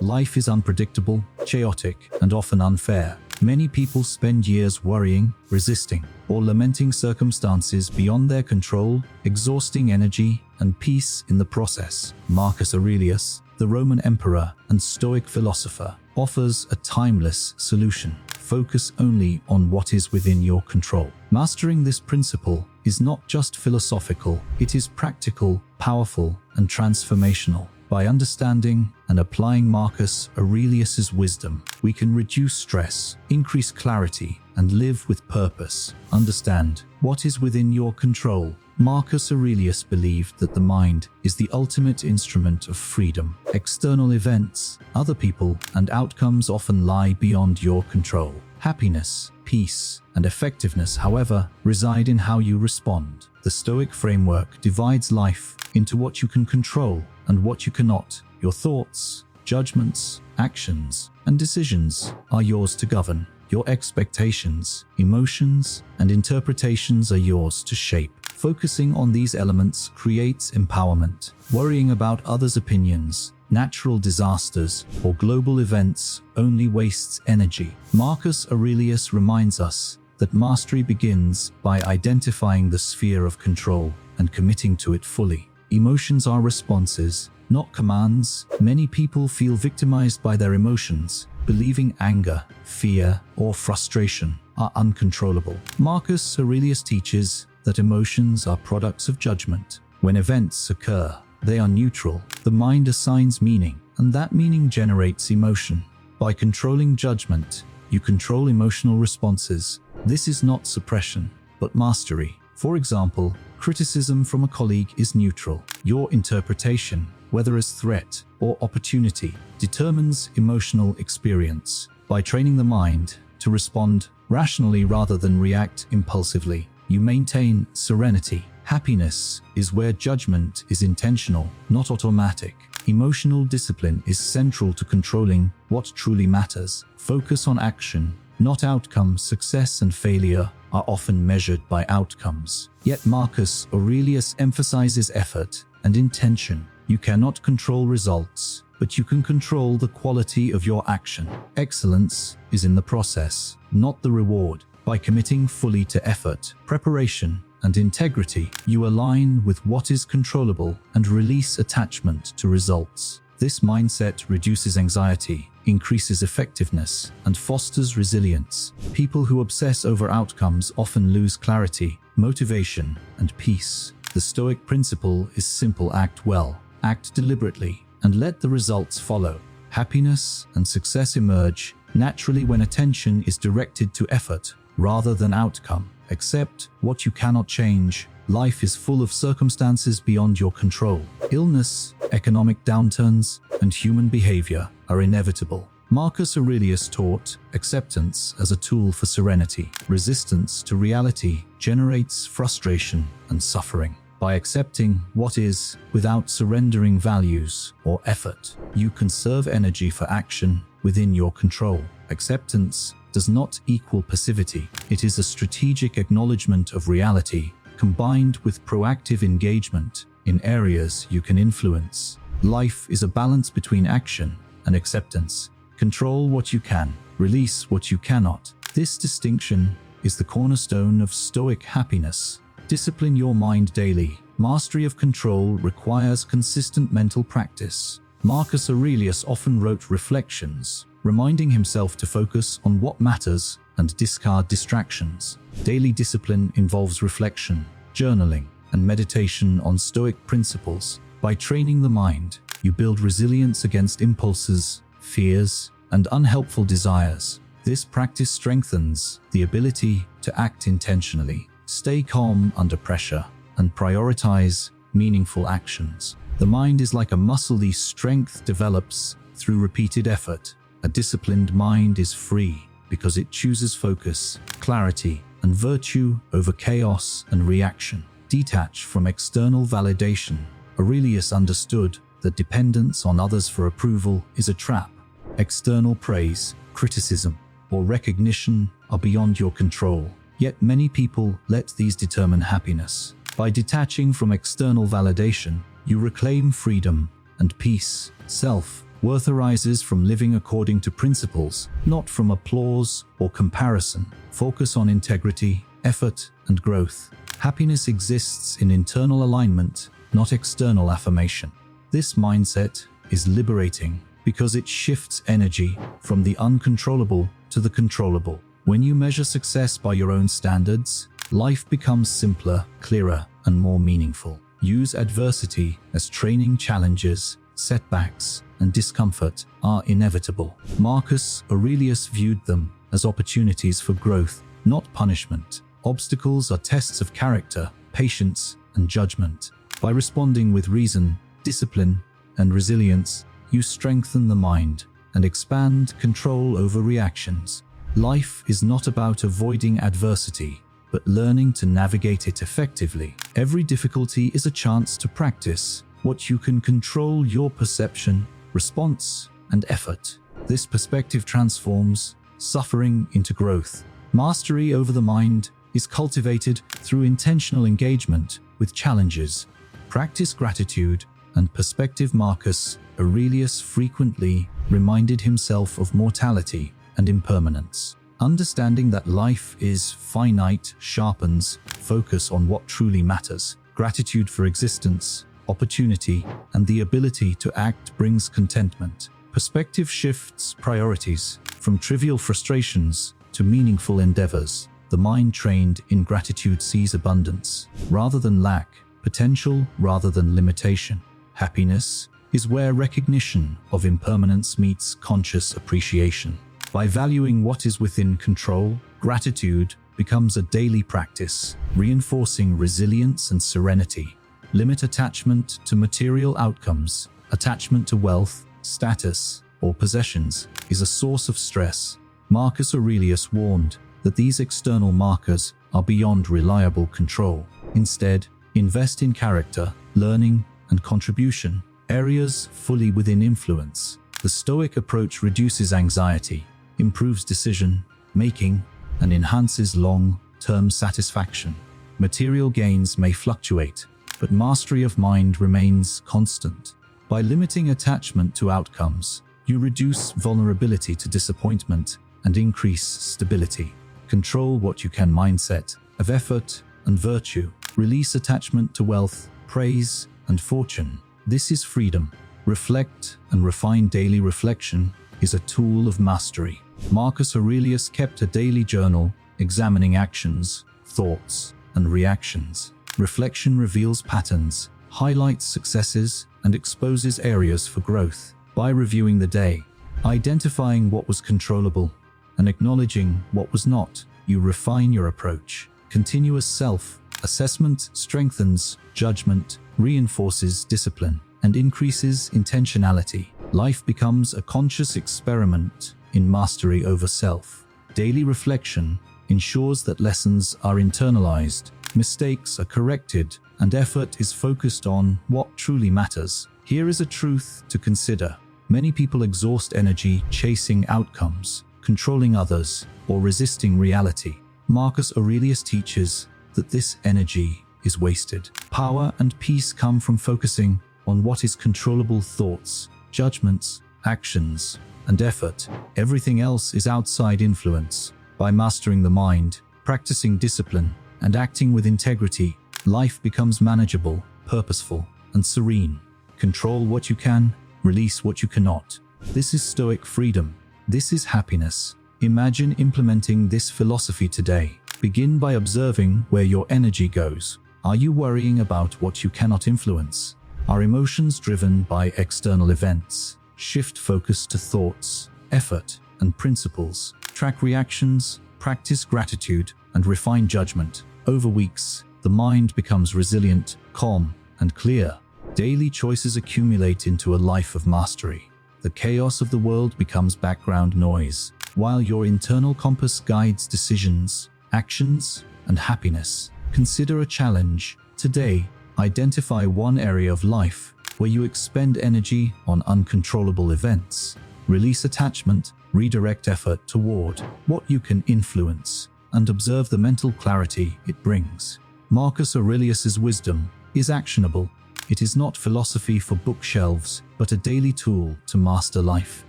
Life is unpredictable, chaotic, and often unfair. Many people spend years worrying, resisting, or lamenting circumstances beyond their control, exhausting energy and peace in the process. Marcus Aurelius, the Roman emperor and Stoic philosopher, offers a timeless solution. Focus only on what is within your control. Mastering this principle is not just philosophical, it is practical, powerful, and transformational. By understanding and applying Marcus Aurelius's wisdom, we can reduce stress, increase clarity, and live with purpose. Understand what is within your control. Marcus Aurelius believed that the mind is the ultimate instrument of freedom. External events, other people, and outcomes often lie beyond your control. Happiness, peace, and effectiveness, however, reside in how you respond. The Stoic framework divides life into what you can control and what you cannot. Your thoughts, judgments, actions, and decisions are yours to govern. Your expectations, emotions, and interpretations are yours to shape. Focusing on these elements creates empowerment. Worrying about others' opinions, natural disasters, or global events only wastes energy. Marcus Aurelius reminds us that mastery begins by identifying the sphere of control and committing to it fully. Emotions are responses, not commands. Many people feel victimized by their emotions, believing anger, fear, or frustration are uncontrollable. Marcus Aurelius teaches that emotions are products of judgment. When events occur, they are neutral. The mind assigns meaning, and that meaning generates emotion. By controlling judgment, you control emotional responses. This is not suppression, but mastery. For example, criticism from a colleague is neutral. Your interpretation, whether as threat or opportunity, determines emotional experience. By training the mind to respond rationally rather than react impulsively, you maintain serenity. Happiness is where judgment is intentional, not automatic. Emotional discipline is central to controlling what truly matters. Focus on action, not outcome. Success and failure are often measured by outcomes. Yet Marcus Aurelius emphasizes effort and intention. You cannot control results, but you can control the quality of your action. Excellence is in the process, not the reward. By committing fully to effort, preparation, and integrity, you align with what is controllable and release attachment to results. This mindset reduces anxiety, increases effectiveness, and fosters resilience. People who obsess over outcomes often lose clarity, motivation, and peace. The Stoic principle is simple: act well, act deliberately, and let the results follow. Happiness and success emerge naturally when attention is directed to effort rather than outcome. Accept what you cannot change. Life is full of circumstances beyond your control. Illness, economic downturns, and human behavior are inevitable. Marcus Aurelius taught acceptance as a tool for serenity. Resistance to reality generates frustration and suffering. By accepting what is without surrendering values or effort, you conserve energy for action within your control. Acceptance does not equal passivity. It is a strategic acknowledgement of reality combined with proactive engagement in areas you can influence. Life is a balance between action and acceptance. Control what you can, release what you cannot. This distinction is the cornerstone of Stoic happiness. Discipline your mind daily. Mastery of control requires consistent mental practice. Marcus Aurelius often wrote reflections, reminding himself to focus on what matters and discard distractions. Daily discipline involves reflection, journaling, and meditation on Stoic principles. By training the mind, you build resilience against impulses, fears, and unhelpful desires. This practice strengthens the ability to act intentionally, stay calm under pressure, and prioritize meaningful actions. The mind is like a muscle. The strength develops through repeated effort. A disciplined mind is free because it chooses focus, clarity, and virtue over chaos and reaction. Detached from external validation, Aurelius understood that dependence on others for approval is a trap. External praise, criticism, or recognition are beyond your control. Yet many people let these determine happiness. By detaching from external validation, you reclaim freedom and peace. Self-worth Worth arises from living according to principles, not from applause or comparison. Focus on integrity, effort, and growth. Happiness exists in internal alignment, not external affirmation. This mindset is liberating because it shifts energy from the uncontrollable to the controllable. When you measure success by your own standards, life becomes simpler, clearer, and more meaningful. Use adversity as training. Challenges, setbacks, and discomfort are inevitable. Marcus Aurelius viewed them as opportunities for growth, not punishment. Obstacles are tests of character, patience, and judgment. By responding with reason, discipline, and resilience, you strengthen the mind and expand control over reactions. Life is not about avoiding adversity, but learning to navigate it effectively. Every difficulty is a chance to practice what you can control: your perception, response, and effort. This perspective transforms suffering into growth. Mastery over the mind is cultivated through intentional engagement with challenges. Practice gratitude and perspective. Marcus Aurelius frequently reminded himself of mortality and impermanence. Understanding that life is finite sharpens focus on what truly matters. Gratitude for existence, opportunity, and the ability to act brings contentment. Perspective shifts priorities from trivial frustrations to meaningful endeavors. The mind trained in gratitude sees abundance rather than lack, potential rather than limitation. Happiness is where recognition of impermanence meets conscious appreciation. By valuing what is within control, gratitude becomes a daily practice, reinforcing resilience and serenity. Limit attachment to material outcomes. Attachment to wealth, status, or possessions is a source of stress. Marcus Aurelius warned that these external markers are beyond reliable control. Instead, invest in character, learning, and contribution, areas fully within influence. The Stoic approach reduces anxiety, improves decision-making, and enhances long-term satisfaction. Material gains may fluctuate, but mastery of mind remains constant. By limiting attachment to outcomes, you reduce vulnerability to disappointment and increase stability. Control what you can mindset of effort and virtue. Release attachment to wealth, praise, and fortune. This is freedom. Reflect and refine. Daily reflection is a tool of mastery. Marcus Aurelius kept a daily journal, examining actions, thoughts, and reactions. Reflection reveals patterns, highlights successes, and exposes areas for growth. By reviewing the day, identifying what was controllable, and acknowledging what was not, you refine your approach. Continuous self-assessment strengthens judgment, reinforces discipline, and increases intentionality. Life becomes a conscious experiment in mastery over self. Daily reflection ensures that lessons are internalized, mistakes are corrected, and effort is focused on what truly matters. Here is a truth to consider. Many people exhaust energy chasing outcomes, controlling others, or resisting reality. Marcus Aurelius teaches that this energy is wasted. Power and peace come from focusing on what is controllable: thoughts, judgments, actions, and effort. Everything else is outside influence. By mastering the mind, practicing discipline, and acting with integrity, life becomes manageable, purposeful, and serene. Control what you can, release what you cannot. This is Stoic freedom. This is happiness. Imagine implementing this philosophy today. Begin by observing where your energy goes. Are you worrying about what you cannot influence? Are emotions driven by external events? Shift focus to thoughts, effort, and principles. Track reactions, practice gratitude, and refine judgment. Over weeks, the mind becomes resilient, calm, and clear. Daily choices accumulate into a life of mastery. The chaos of the world becomes background noise, while your internal compass guides decisions, actions, and happiness. Consider a challenge. Today, identify one area of life where you expend energy on uncontrollable events. Release attachment, redirect effort toward what you can influence, and observe the mental clarity it brings. Marcus Aurelius's wisdom is actionable. It is not philosophy for bookshelves, but a daily tool to master life.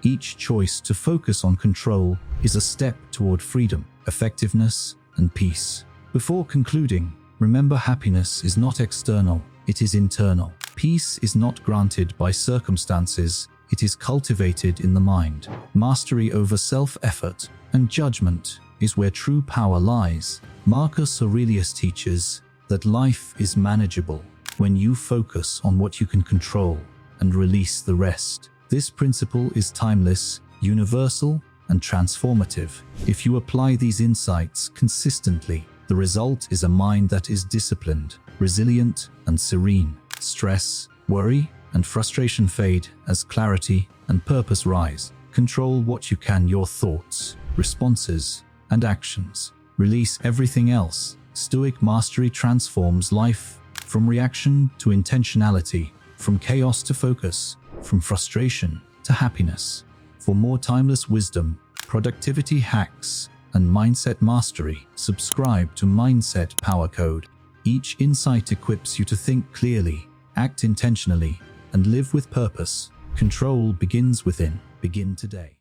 Each choice to focus on control is a step toward freedom, effectiveness, and peace. Before concluding, remember happiness is not external, it is internal. Peace is not granted by circumstances, it is cultivated in the mind. Mastery over self-effort and judgment is where true power lies. Marcus Aurelius teaches that life is manageable when you focus on what you can control and release the rest. This principle is timeless, universal, and transformative. If you apply these insights consistently, the result is a mind that is disciplined, resilient, and serene. Stress, worry, and frustration fade as clarity and purpose rise. Control what you can: your thoughts, responses, and actions. Release everything else. Stoic mastery transforms life from reaction to intentionality, from chaos to focus, from frustration to happiness. For more timeless wisdom, productivity hacks, and mindset mastery, subscribe to Mindset Power Code. Each insight equips you to think clearly, act intentionally, and live with purpose. Control begins within. Begin today.